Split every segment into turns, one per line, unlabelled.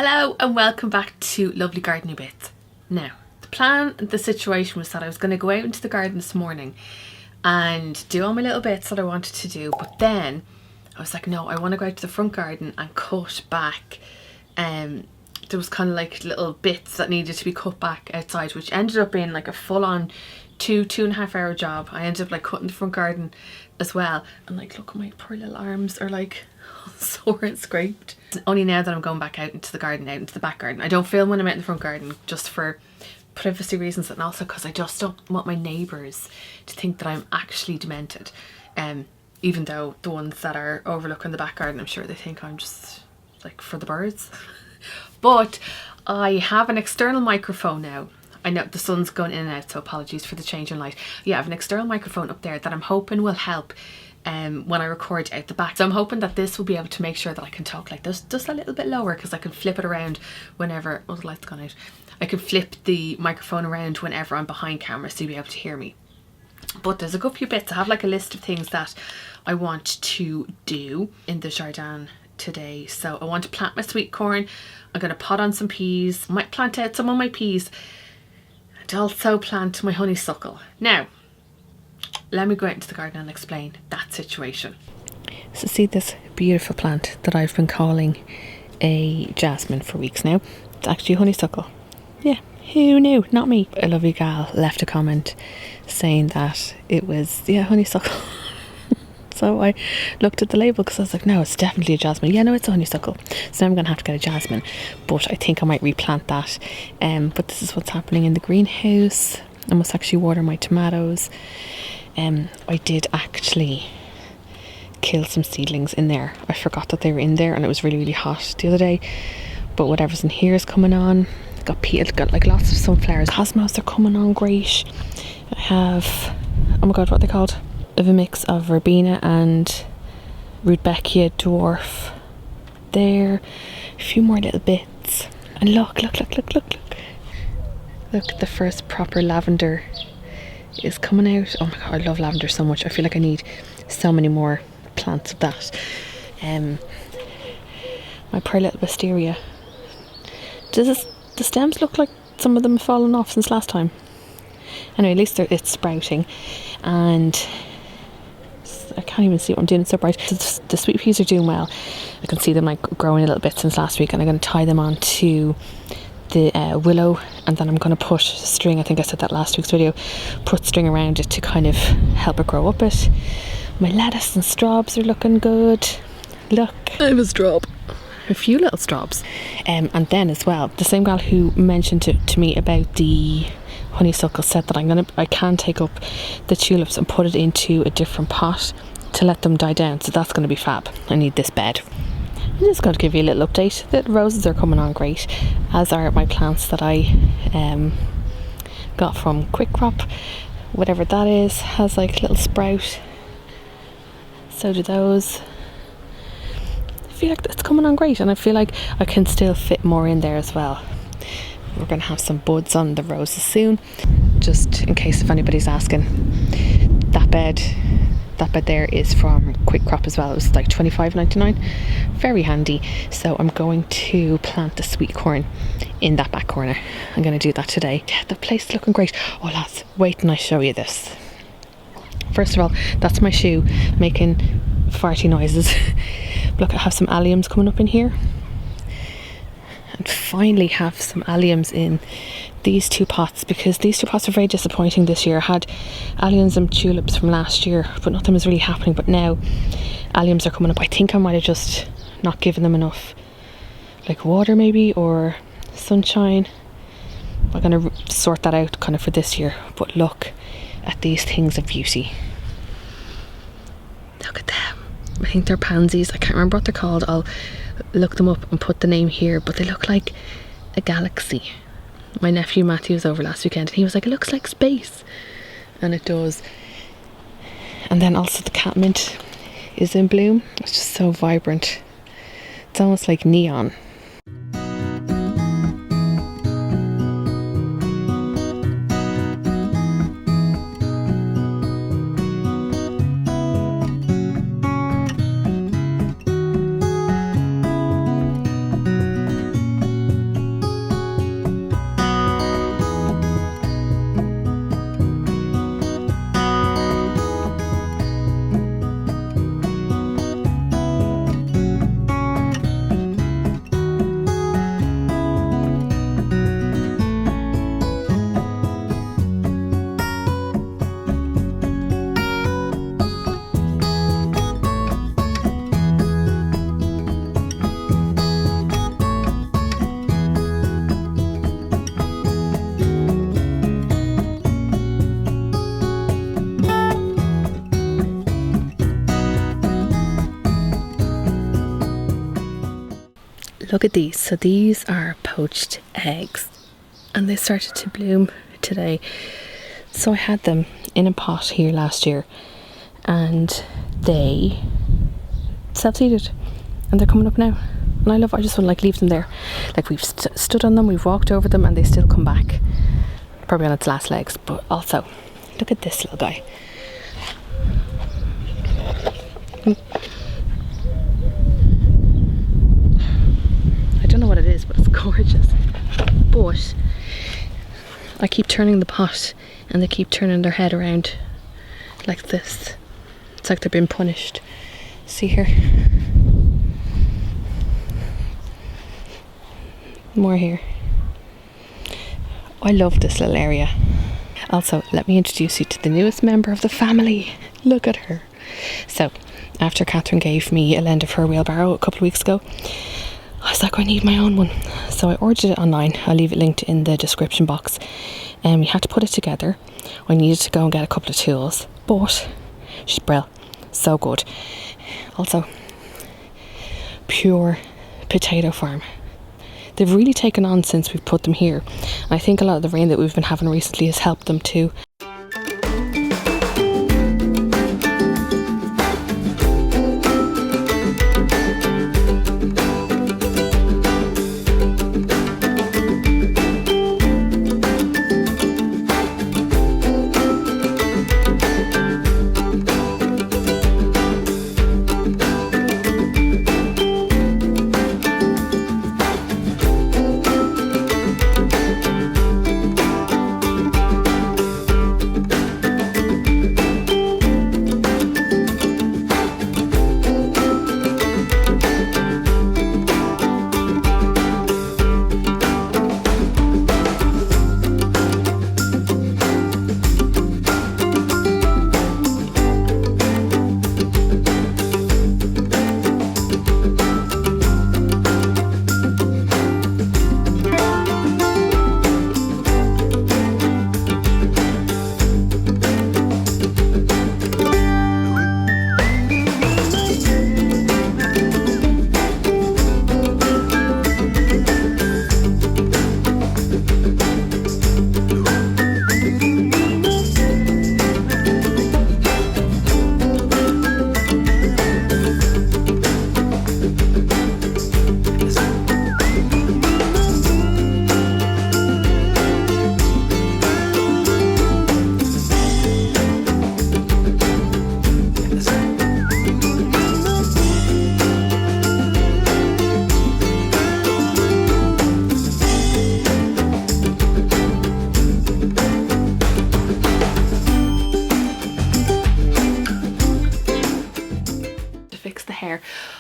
Hello and welcome back to Lovely Gardeny Bits. Now, the situation was that I was going to go out into the garden this morning and do all my little bits that I wanted to do, but then I was like, no, I want to go out to the front garden and cut back. There was kind of like little bits that needed to be cut back outside, which ended up being like a full-on 2.5 hour job. I ended up like cutting the front garden as well, and like look at my poor little arms are like sore and scraped. Only now that I'm going back out into the garden, out into the back garden. I don't film when I'm out in the front garden just for privacy reasons, and also because I just don't want my neighbours to think that I'm actually demented. Even though the ones that are overlooking the back garden, I'm sure they think I'm just like for the birds. But I have an external microphone now. I know the sun's going in and out, so apologies for the change in light. Yeah, I have an external microphone up there that I'm hoping will help when I record out the back. So I'm hoping that this will be able to make sure that I can talk like this just a little bit lower, because I can flip it around whenever, oh, the light's gone out. I can flip the microphone around whenever I'm behind camera, so you'll be able to hear me. But there's a good few bits. I have like a list of things that I want to do in the jardin today. So I want to plant my sweet corn. I'm going to pot on some peas. Might plant out some of my peas. And also plant my honeysuckle. Now, let me go out into the garden and explain that situation. So see this beautiful plant that I've been calling a jasmine for weeks now? It's actually a honeysuckle. Yeah, who knew? Not me. A lovely gal left a comment saying that it was, yeah, honeysuckle. So I looked at the label because I was like, no, it's definitely a jasmine. Yeah, no, it's a honeysuckle. So now I'm going to have to get a jasmine, but I think I might replant that. But this is what's happening in the greenhouse. I must actually water my tomatoes. I did actually kill some seedlings in there. I forgot that they were in there, and it was really, really hot the other day. But whatever's in here is coming on. Got like lots of sunflowers. Cosmos are coming on great. I have, oh my god, what are they called? I have a mix of verbena and rudbeckia dwarf there. A few more little bits. And look. Look at the first proper lavender is coming out. Oh my god, I love lavender so much. I feel like I need so many more plants of that. My poor little wisteria. Does the stems look like some of them have fallen off since last time? Anyway, at least it's sprouting, and I can't even see what I'm doing, it's so bright. The sweet peas are doing well. I can see them like growing a little bit since last week, and I'm going to tie them onto the willow, and then I'm going to put string, I think I said that last week's video, put string around it to kind of help it grow up it. My lettuce and straws are looking good. Look, I have a straw. A few little straws. And then as well, the same gal who mentioned to me about the honeysuckle said that I can take up the tulips and put it into a different pot to let them die down. So that's going to be fab. I need this bed. I'm just going to give you a little update. The roses are coming on great, as are my plants that I got from Quick Crop. Whatever that is, has like a little sprout. So do those. I feel like it's coming on great, and I feel like I can still fit more in there as well. We're going to have some buds on the roses soon, just in case if anybody's asking. That bed there is from Quick Crop as well. It was like $25.99, very handy. So I'm going to plant the sweet corn in that back corner. I'm going to do that today. Yeah, the place is looking great. Oh lads, wait and I show you this. First of all, that's my shoe making farty noises. Look, I have some alliums coming up in here, and finally have some alliums in these two pots, because these two pots are very disappointing this year. I had alliums and tulips from last year, but nothing was really happening. But now alliums are coming up. I think I might have just not given them enough like water maybe, or sunshine. I'm going to sort that out kind of for this year. But look at these things of beauty. Look at them. I think they're pansies. I can't remember what they're called. I'll look them up and put the name here, but they look like a galaxy. My nephew Matthew was over last weekend and he was like, it looks like space, and it does. And then also the catmint is in bloom. It's just so vibrant. It's almost like neon. look at these. So these are poached eggs and they started to bloom today. So I had them in a pot here last year and they self-seeded and they're coming up now. And I just want to like leave them there. Like we've stood on them, we've walked over them and they still come back. Probably on its last legs. But also, look at this little guy. I don't know what it is, but it's gorgeous. But I keep turning the pot and they keep turning their head around like this. It's like they're being punished. See here? More here. I love this little area. Also, let me introduce you to the newest member of the family. Look at her. So, after Catherine gave me a lend of her wheelbarrow a couple of weeks ago, I was like, I need my own one. So I ordered it online. I'll leave it linked in the description box. And we had to put it together. I needed to go and get a couple of tools. But she's brilliant. So good. Also, pure potato farm. They've really taken on since we've put them here. And I think a lot of the rain that we've been having recently has helped them too.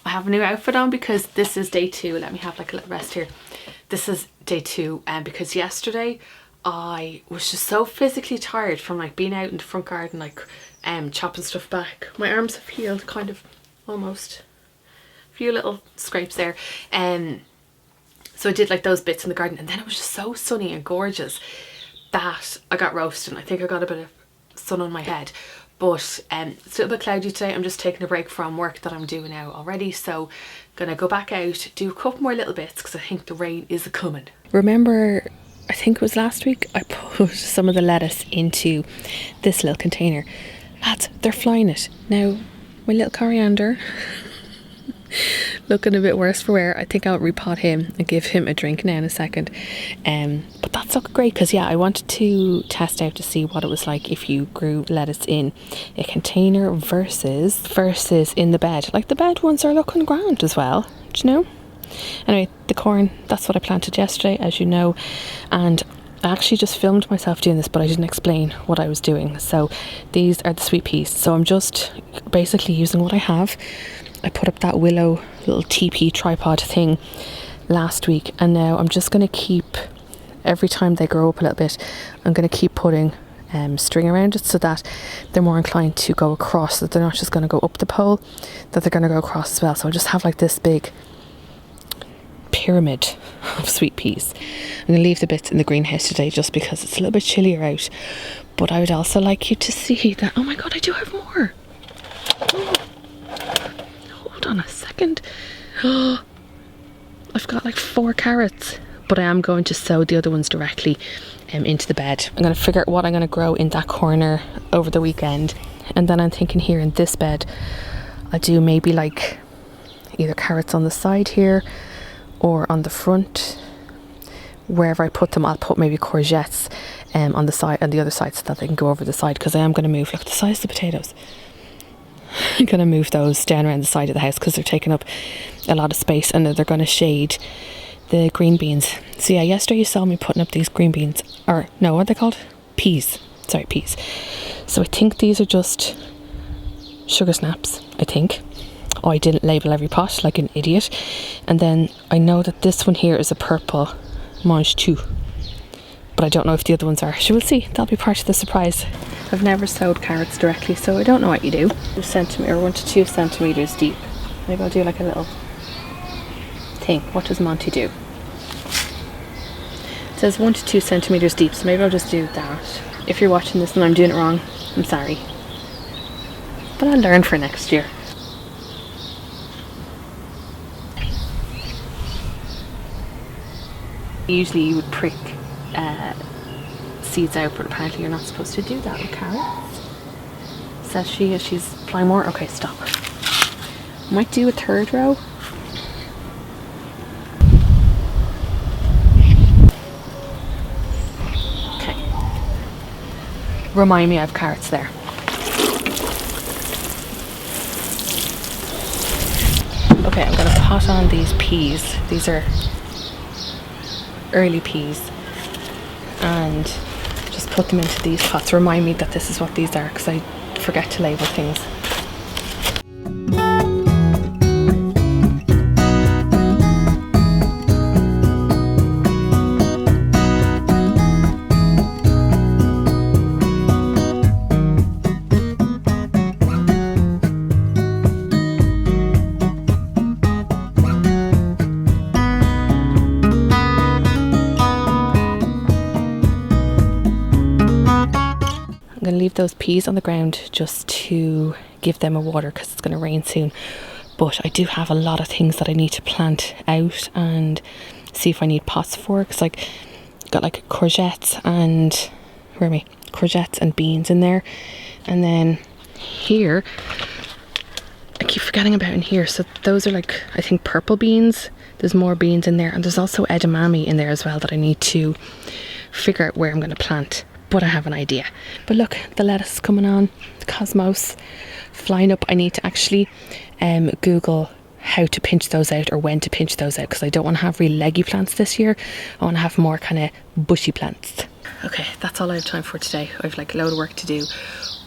I have a new outfit on because this is day 2. Let me have like a little rest here. This is day 2 and because yesterday I was just so physically tired from like being out in the front garden, like chopping stuff back. My arms have healed kind of, almost. A few little scrapes there. So I did like those bits in the garden and then it was just so sunny and gorgeous that I got roasted. I think I got a bit of sun on my head. But it's a little bit cloudy today. I'm just taking a break from work that I'm doing now already. So gonna go back out, do a couple more little bits because I think the rain is coming. Remember, I think it was last week, I put some of the lettuce into this little container. Lads, they're flying it. Now, my little coriander, looking a bit worse for wear. I think I'll repot him and give him a drink now in a second. But that's looking great because yeah, I wanted to test out to see what it was like if you grew lettuce in a container versus in the bed. Like the bed ones are looking grand as well, do you know? Anyway, the corn, that's what I planted yesterday, as you know, and I actually just filmed myself doing this, but I didn't explain what I was doing. So these are the sweet peas. So I'm just basically using what I have. I put up that willow little teepee tripod thing last week, and now I'm just going to keep, every time they grow up a little bit, I'm going to keep putting string around it so that they're more inclined to go across, so that they're not just going to go up the pole, that they're going to go across as well. So I just have like this big pyramid of sweet peas. I'm going to leave the bits in the greenhouse today just because it's a little bit chillier out, but I would also like you to see that, oh my god, I do have more. Oh. Hold on a second. I've got like 4 carrots, but I am going to sow the other ones directly into the bed. I'm going to figure out what I'm going to grow in that corner over the weekend, and then I'm thinking here in this bed I'll do maybe like either carrots on the side here or on the front. Wherever I put them, I'll put maybe courgettes on the side, on the other side, so that they can go over the side, because I am going to move, look at the size of the potatoes. I'm going to move those down around the side of the house because they're taking up a lot of space, and they're going to shade the green beans. So yeah, yesterday you saw me putting up these green beans, or no, what are they called? Peas. Sorry, peas. So I think these are just sugar snaps, I think. Oh, I didn't label every pot like an idiot. And then I know that this one here is a purple mange tout, but I don't know if the other ones are. So we'll see, that'll be part of the surprise. I've never sowed carrots directly, so I don't know what you do. 1 to 2 centimeters deep. Maybe I'll do like a little thing. What does Monty do? It says 1 to 2 centimeters deep, so maybe I'll just do that. If you're watching this and I'm doing it wrong, I'm sorry, but I'll learn for next year. Usually you would prick seeds out, but apparently you're not supposed to do that with carrots. Says she, as she's applying more. Okay, stop. Might do a 3rd row. Okay. Remind me I have carrots there. Okay, I'm gonna pot on these peas. These are early peas, and just put them into these pots. Remind me that this is what these are, because I forget to label things. I'm going to leave those peas on the ground just to give them a water, because it's going to rain soon. But I do have a lot of things that I need to plant out and see if I need pots for, because like got like courgettes and courgettes and beans in there. And then here, I keep forgetting about in here, so those are like, I think, purple beans. There's more beans in there, and there's also edamame in there as well that I need to figure out where I'm going to plant. But I have an idea. But look, the lettuce is coming on, the cosmos flying up. I need to actually Google how to pinch those out, or when to pinch those out, because I don't want to have really leggy plants this year. I want to have more kind of bushy plants. Okay, that's all I have time for today. I have like a load of work to do,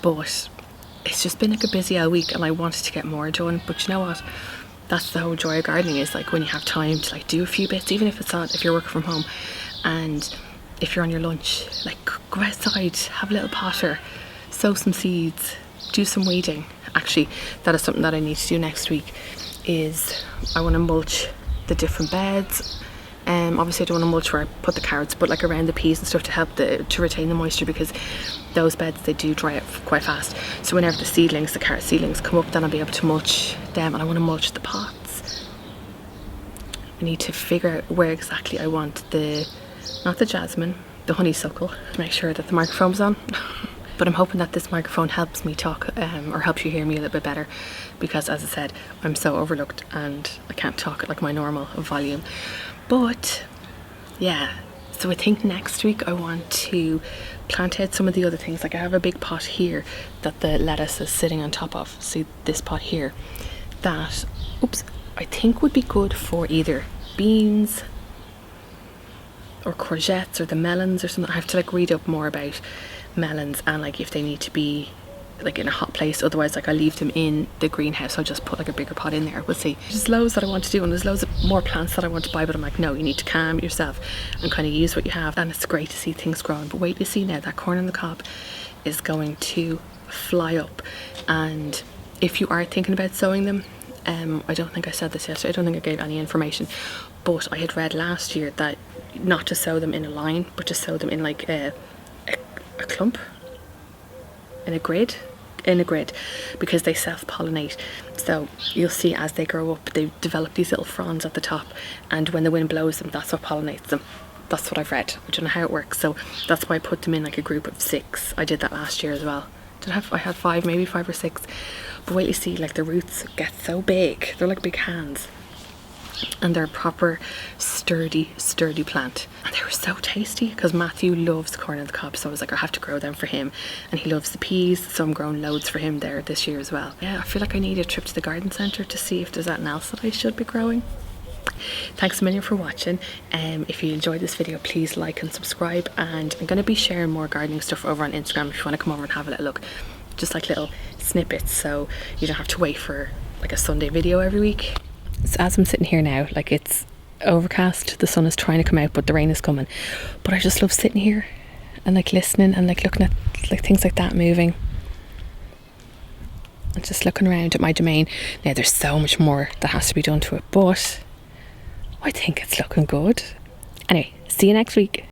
but it's just been like a busy old week, and I wanted to get more done. But you know what? That's the whole joy of gardening, is like when you have time to like do a few bits, even if it's not, if you're working from home, and if you're on your lunch, like go outside, have a little potter, sow some seeds, do some weeding. Actually, that is something that I need to do next week, is I want to mulch the different beds. Obviously I don't want to mulch where I put the carrots, but like around the peas and stuff, to help to retain the moisture, because those beds, they do dry out quite fast. So whenever the carrot seedlings come up, then I'll be able to mulch them, and I want to mulch the pots. I need to figure out where exactly I want not the jasmine, the honeysuckle. Make sure that the microphone's on. But I'm hoping that this microphone helps me talk, or helps you hear me a little bit better, because as I said, I'm so overlooked and I can't talk at like my normal volume. But yeah, so I think next week I want to plant out some of the other things. Like I have a big pot here that the lettuce is sitting on top of. See this pot here, that I think would be good for either beans or courgettes, or the melons or something. I have to like read up more about melons, and like if they need to be like in a hot place. Otherwise, like I leave them in the greenhouse. I'll just put like a bigger pot in there. We'll see. There's loads that I want to do, and there's loads of more plants that I want to buy, but I'm like, no, you need to calm yourself and kind of use what you have. And it's great to see things growing. But wait, you see now, that corn on the cob is going to fly up. And if you are thinking about sowing them, I don't think I said this yesterday, I don't think I gave any information, but I had read last year that not to sow them in a line, but to sow them in like a clump, in a grid. in a grid because they self-pollinate. So you'll see as they grow up, they develop these little fronds at the top, and when the wind blows them, that's what pollinates them. That's what I've read. I don't know how it works, so that's why I put them in like a group of 6. I did that last year as well. I had 5, maybe 5 or 6. But wait, you see, like the roots get so big. They're like big hands. And they're a proper sturdy plant. And they were so tasty because Matthew loves corn on the cob, so I was like, I have to grow them for him. And he loves the peas, so I'm growing loads for him there this year as well. Yeah, I feel like I need a trip to the garden centre to see if there's anything else that I should be growing. Thanks a million for watching. If you enjoyed this video, please like and subscribe, and I'm going to be sharing more gardening stuff over on Instagram if you want to come over and have a little look, just like little snippets, so you don't have to wait for like a Sunday video every week. So as I'm sitting here now, like it's overcast, the sun is trying to come out but the rain is coming, but I just love sitting here and like listening and like looking at like things like that moving and just looking around at my domain. Now there's so much more that has to be done to it, but I think it's looking good. Anyway, see you next week.